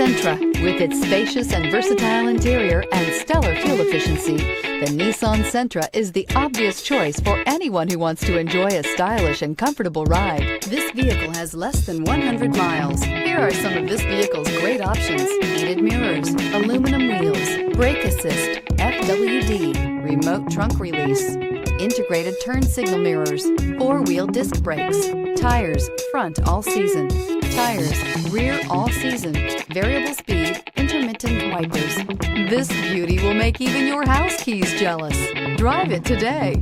Sentra. With its spacious and versatile interior and stellar fuel efficiency, the Nissan Sentra is the obvious choice for anyone who wants to enjoy a stylish and comfortable ride. This vehicle has less than 100 miles. Here are some of this vehicle's great options: heated mirrors, aluminum wheels, brake assist, FWD, remote trunk release, integrated turn signal mirrors, four-wheel disc brakes, tires front all season, tires rear all season, variable speed, intermittent wipers. This beauty will make even your house keys jealous. Drive it today.